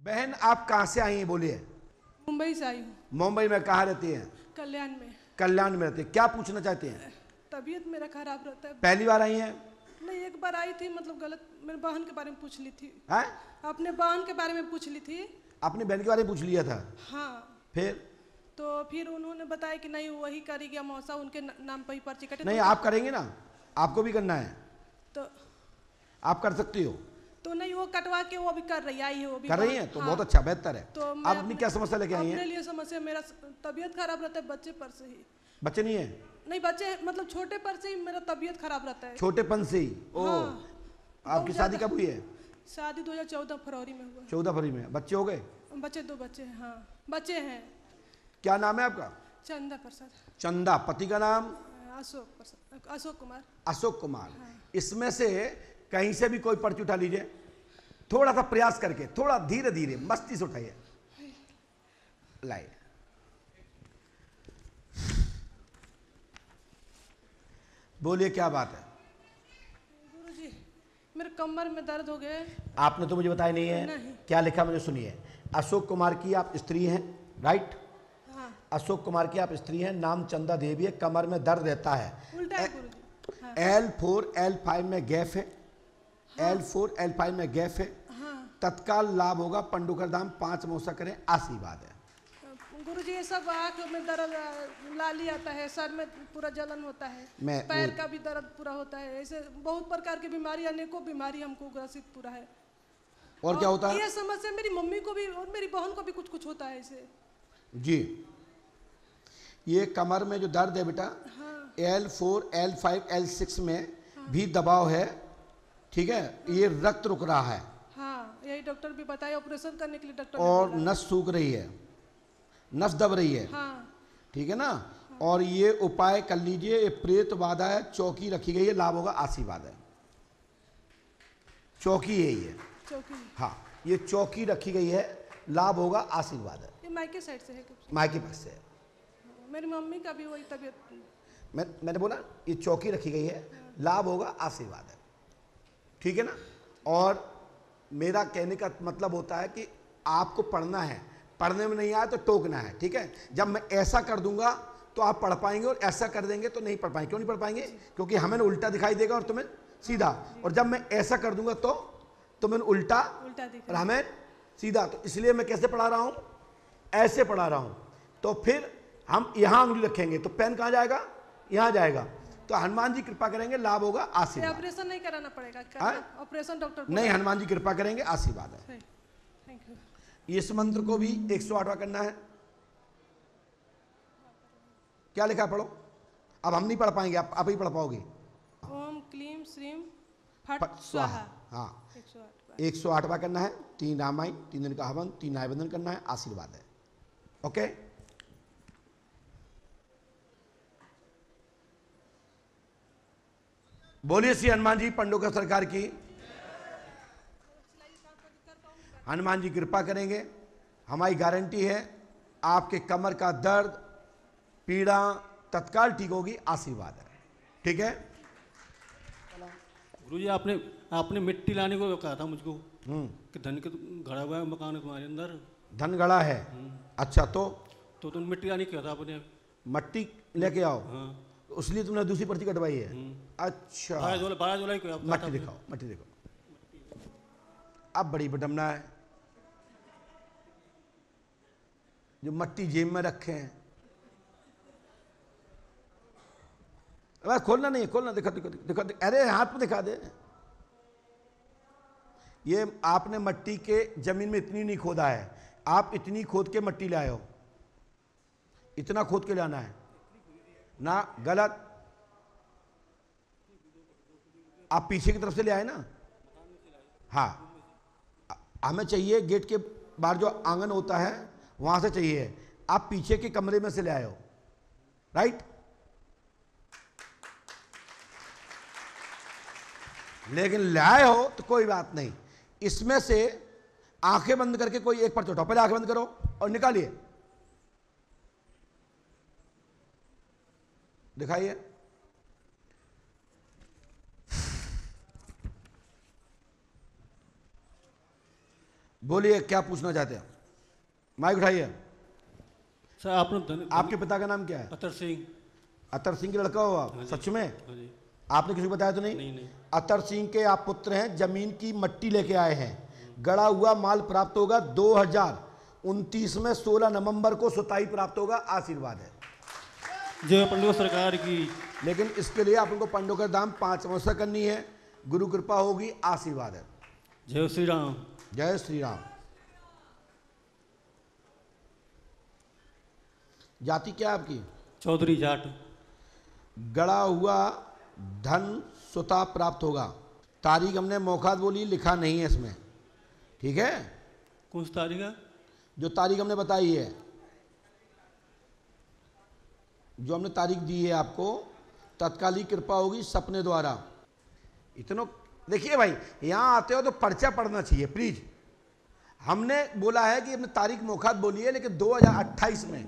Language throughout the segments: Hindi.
बहन आप कहाँ से आई हैं बोलिए? मुंबई से आई हूँ। मुंबई में कहाँ रहती हैं? कल्याण में। कल्याण में रहती हैं। क्या पूछना चाहती हैं? तबीयत मेरा खराब रहता है। पहली बार आई हैं? नहीं, एक बार आई थी, मतलब गलत, मेरे बहन के बारे में पूछ ली थी। हैं? अपने बहन के बारे में पूछ ली थी। अपनी बहन के बारे में पूछ लिया था? हाँ। फिर उन्होंने बताया कि नहीं वही करेगी, अमौसा उनके नाम पर ही पर्ची कटे। नहीं, आप करेंगे ना, आपको भी करना है तो आप कर सकती हो। तो नहीं, वो कटवा के वो भी कर रही आई है, वो भी कर रही हैं तो हाँ। बहुत अच्छा, बेहतर है। तो आप अपनी क्या समस्या लेके आई हैं? अपने लिए समस्या, मेरा तबीयत खराब रहता है बच्चे पर से ही। बच्चे नहीं है? नहीं, बच्चे मतलब छोटे पर से ही मेरा तबीयत खराब रहता है। छोटेपन से ही? ओ हाँ। आपकी शादी कब हुई है? शादी 2014 फरवरी में हुआ। 14 फरवरी में। बच्चे हो गए? बच्चे 2 बच्चे हैं। हाँ, बच्चे हैं। क्या नाम है आपका? चंदा प्रसाद। चंदा। पति का नाम? अशोक प्रसाद, अशोक कुमार। अशोक कुमार। हाँ। इसमें से कहीं से भी कोई पर्ची उठा लीजिए, थोड़ा सा प्रयास करके, थोड़ा धीरे धीरे मस्ती से उठाइए। लाइए, बोलिए क्या बात है? गुरुजी, मेरे कमर में दर्द हो गए। आपने तो मुझे बताया नहीं है। नहीं। क्या लिखा मुझे सुनिए। अशोक कुमार की आप स्त्री हैं, राइट? हाँ। अशोक कुमार की आप स्त्री हैं, नाम चंदा देवी है, कमर में दर्द रहता है। उल्टा है गुरुजी। हाँ। L4 L5 में गैप है। हाँ। L4 L5 में गैप है। हाँ। तत्काल लाभ होगा, पंडुकर धाम 5 मोसा करें, आशीर्वाद है। गुरुजी, ये सब आँख में दर्द, लाली आता है, सर में पूरा जलन होता है, पैर का भी दर्द पूरा होता है, ऐसे बहुत प्रकार की बीमारी, अनेकों बीमारी हमको ग्रसित पूरा है। और क्या होता है? ये समस्या मेरी मम्मी को भी और मेरी बहन को भी कुछ कुछ होता है ऐसे। जी, ये कमर में जो दर्द है बेटा, हाँ। L4 L5 L6 में भी दबाव है, ठीक है? ये रक्त रुक रहा है। हाँ, यही डॉक्टर भी बताया, ऑपरेशन करने के लिए डॉक्टर और नस सूख रही है, नस दब रही है। हाँ। ठीक है ना? हाँ। और ये उपाय कर लीजिए। ये प्रेत बाधा है, चौकी रखी गई है, लाभ होगा, आशीर्वाद है। चौकी है ये। चौकी? हाँ, ये चौकी रखी गई है, लाभ होगा, आशीर्वाद है। ये मायके साइड से है? मायके पास से है। मेरी मम्मी का भी वही तबीयत। मैंने बोला ये चौकी रखी गई है, लाभ होगा, आशीर्वाद है। ठीक है ना? और मेरा कहने का मतलब होता है कि आपको पढ़ना है, पढ़ने में नहीं आया तो टोकना है। ठीक है? जब मैं ऐसा कर दूंगा तो आप पढ़ पाएंगे, और ऐसा कर देंगे तो नहीं पढ़ पाएंगे। क्यों नहीं पढ़ पाएंगे? क्योंकि हमें उल्टा दिखाई देगा और तुम्हें सीधा। और जब मैं ऐसा कर दूंगा तो तुम्हें उल्टा और हमें सीधा। तो इसलिए मैं कैसे पढ़ा रहा हूं? ऐसे पढ़ा रहा हूं। तो फिर हम यहां उंगली रखेंगे तो पेन कहां जाएगा? यहां जाएगा। तो हनुमान जी कृपा करेंगे, लाभ होगा, आशीर्वाद। ऑपरेशन नहीं कराना पड़ेगा? ऑपरेशन डॉक्टर नहीं, हनुमान जी कृपा करेंगे, आशीर्वाद है। Thank you. इस मंत्र को भी 108वां करना है। क्या लिखा है? पढ़ो। अब हम नहीं पढ़ पाएंगे, आप ही पढ़ पाओगे। ओम क्लीम श्रीम फट स्वाहा। हाँ, 108वां करना है। 3 रामायण, 3 दिन का हवन, 3 नायबंधन करना है, आशीर्वाद है। ओके? बोलिए श्री हनुमान जी पंडोकर सरकार की। हनुमान जी कृपा करेंगे, हमारी गारंटी है आपके कमर का दर्द, पीड़ा तत्काल ठीक होगी, आशीर्वाद है। ठीक है? गुरुजी, आपने मिट्टी लाने को कहा था मुझको कि धन के घड़ा हुआ है मकान है तुम्हारे अंदर। धन गड़ा है? अच्छा, तो तुम मिट्टी लाने क्या था आपने? मट्टी लेके आओ। हाँ। उसलिए तुमने दूसरी पर्ची कटवाई है? अच्छा, 12 जुलाई को मट्टी दिखाओ, मट्टी देखो। अब बड़ी विडम्बना है, जो मट्टी जेब में रखे हैं। अरे खोलना नहीं, खोलना, दिखा दिखा दिखा, अरे हाथ में दिखा दे। ये आपने मट्टी के जमीन में इतनी नहीं खोदा है, आप इतनी खोद के मट्टी लाए हो। इतना खोद के लाना है ना, गलत। आप पीछे की तरफ से ले आए ना? हाँ, हमें चाहिए गेट के बाहर जो आंगन होता है वहां से चाहिए। आप पीछे के कमरे में से ले आए हो, राइट? लेकिन लाए हो तो कोई बात नहीं। इसमें से आंखें बंद करके कोई एक पर्ची उठाओ। पहले आंखें बंद करो और निकालिए, दिखाइए। बोलिए क्या पूछना चाहते हैं, माइक उठाइए। सर आपने आपके पिता का नाम क्या है? अतर सिंह। अतर सिंह के लड़का हो आप? सच में? आपने किसी को बताया तो नहीं? नहीं। अतर सिंह के आप पुत्र हैं, जमीन की मट्टी लेके आए हैं, गड़ा हुआ माल प्राप्त होगा। 2029 में 16 नवंबर को सुताई प्राप्त होगा। आशीर्वाद है जय पंडोकर सरकार की। लेकिन इसके लिए आप उनको पंडोकर धाम 5 अमावस्या करनी है, गुरु कृपा होगी। आशीर्वाद है। जय श्री राम। जय श्री राम। जाति क्या है आपकी? चौधरी जाट। गड़ा हुआ धन सुता प्राप्त होगा। तारीख हमने मौखात बोली, लिखा नहीं है इसमें, ठीक है? कौन सी तारीख है? जो तारीख हमने बताई है, जो हमने तारीख दी है आपको, तत्कालिक कृपा होगी सपने द्वारा। इतना देखिए भाई, यहां आते हो तो पर्चा पढ़ना चाहिए प्लीज। हमने बोला है कि हमने तारीख मौखात बोली है, लेकिन 2028 में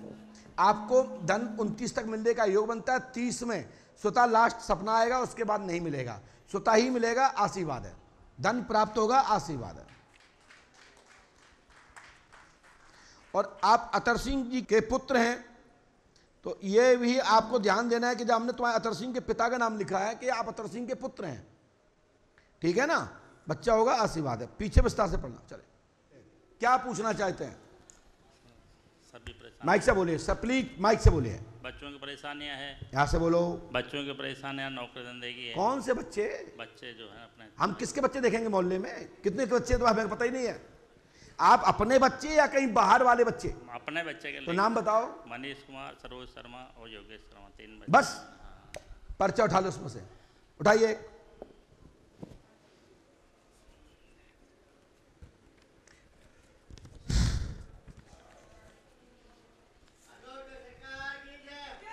आपको धन 29 तक मिलने का योग बनता है। 30 में स्वतः लास्ट सपना आएगा, उसके बाद नहीं मिलेगा, स्वतः ही मिलेगा। आशीर्वाद है, धन प्राप्त होगा। आशीर्वाद है। और आप अतर सिंह जी के पुत्र हैं, तो ये भी आपको ध्यान देना है कि जब हमने तुम्हारे अतर सिंह के पिता का नाम लिखा है कि आप अतर सिंह के पुत्र हैं, ठीक है ना? बच्चा होगा। आशीर्वाद है। पीछे विस्तार से पढ़ना। चले, क्या पूछना चाहते हैं? माइक से बोलिए सर, प्लीज माइक से बोलिए। बच्चों की परेशानियां हैं। यहाँ से बोलो। बच्चों की परेशानियां नौकरी धंधे की है। कौन से बच्चे? बच्चे जो है अपने। हम किसके बच्चे देखेंगे मोहल्ले में? कितने के बच्चे तो हमें पता ही नहीं है। आप अपने बच्चे या कहीं बाहर वाले बच्चे? अपने बच्चे के तो नाम बताओ। मनीष कुमार, सरोज शर्मा और योगेश शर्मा, 3 बच्चे। बस पर्चा उठा लो उसमें से, उठाइए।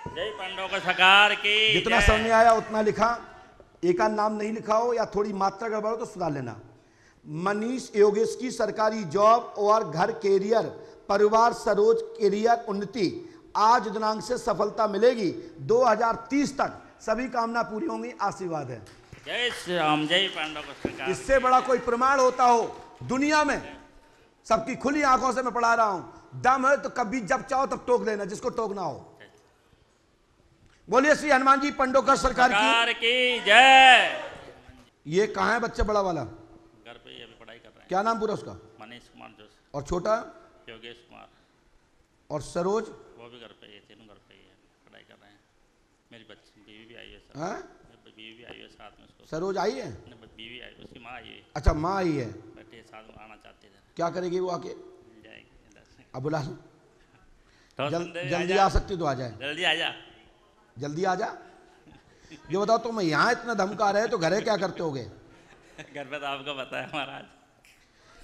जय पंडोकर सरकार की। जितना समझ में आया उतना लिखा। एक आध नाम नहीं लिखा हो या थोड़ी मात्रा गड़बड़ हो तो सुधार लेना। मनीष योगेश की सरकारी जॉब और घर कैरियर, परिवार सरोज कैरियर उन्नति, आज दिनांक से सफलता मिलेगी। 2030 तक सभी कामना पूरी होंगी। आशीर्वाद है। जय श्री राम। जय पंडोकर सरकार। इससे बड़ा कोई प्रमाण होता हो दुनिया में? सबकी खुली आंखों से मैं पढ़ा रहा हूं। दम है तो कभी जब चाहो तब टोक देना, जिसको टोकना हो। बोलिए श्री हनुमान जी पंडोकर सरकार की जय। ये कहाँ है बच्चा बड़ा वाला? घर पे ही अभी पढ़ाई कर रहे हैं। क्या नाम पूरा उसका? मनीष कुमार जोशी। और छोटा? योगेश कुमार। और सरोज? वो भी घर पे ही, तीनों घर पे ही है, पढ़ाई कर रहे हैं। मेरी बच्ची बीवी भी आई है सर। हाँ? बीवी भी आई है साथ में उसको। सरोज आई है? बीवी आई, उसकी माँ आई है। अच्छा, माँ आई है। बेटे साथ में आना चाहते थे। क्या करेगी वो आके? जाएगी। अब बुला लो। जल्दी जल्दी आ सकती तो आ जाए। जल्दी आ जा। जल्दी आ जा। ये बताओ, तुम यहाँ इतना धमका रहे तो घरे क्या करते होगे? घर पे तो आपको पता है महाराज।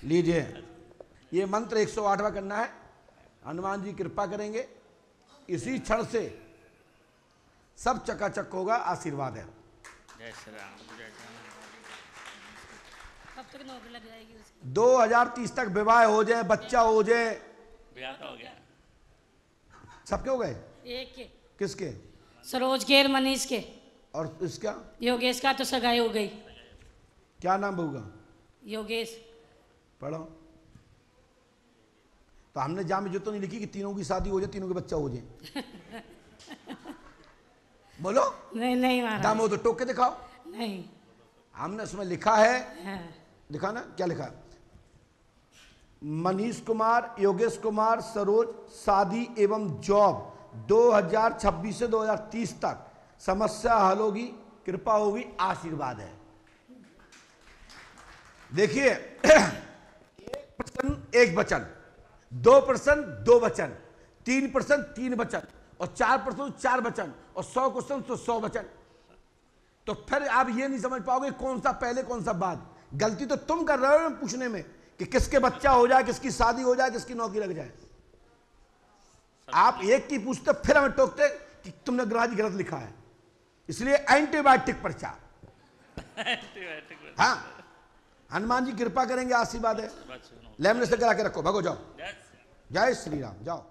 लीजिए, ये मंत्र 108वां करना है। हनुमान जी कृपा करेंगे, इसी क्षण से सब चकाचक होगा। आशीर्वाद है। जय श्री राम। कब तक नौकरी लग जाएगी उसकी? 2030 तक विवाह हो जाए, बच्चा हो जाए। ब्याह तो हो गया। सबके हो गए? एक के। किसके? सरोज के और मनीष के। और इसका? योगेश का तो सगाई हो गई। क्या नाम बहू का? योगेश। पढ़ो। तो हमने जामे जो तो नहीं लिखी कि तीनों की शादी हो जाए, तीनों के बच्चा हो जाए। बोलो। नहीं महाराज। दाम हो तो टोक के दिखाओ। नहीं, हमने उसमें लिखा है। हाँ। लिखा ना? क्या लिखा? मनीष कुमार, योगेश कुमार, सरोज, शादी एवं जॉब 2026 से 2030 तक समस्या हल होगी, कृपा होगी। आशीर्वाद है। देखिए, 1% 1 वचन, 2% 2 वचन, 3% 3 वचन, और 4% 4 वचन, और 100% तो 100 वचन। तो फिर आप ये नहीं समझ पाओगे कौन सा पहले कौन सा बाद। गलती तो तुम कर रहे हो पूछने में कि किसके बच्चा हो जाए, किसकी शादी हो जाए, किसकी नौकरी लग जाए। आप एक की पूछते फिर हमें टोकते कि तुमने ग्राजी गलत लिखा है। इसलिए एंटीबायोटिक पर्चा। हाँ, हनुमान जी कृपा करेंगे। आशीर्वाद है। लेमिनेशन करा के रखो, भगो जाओ। जय श्री राम। जाओ।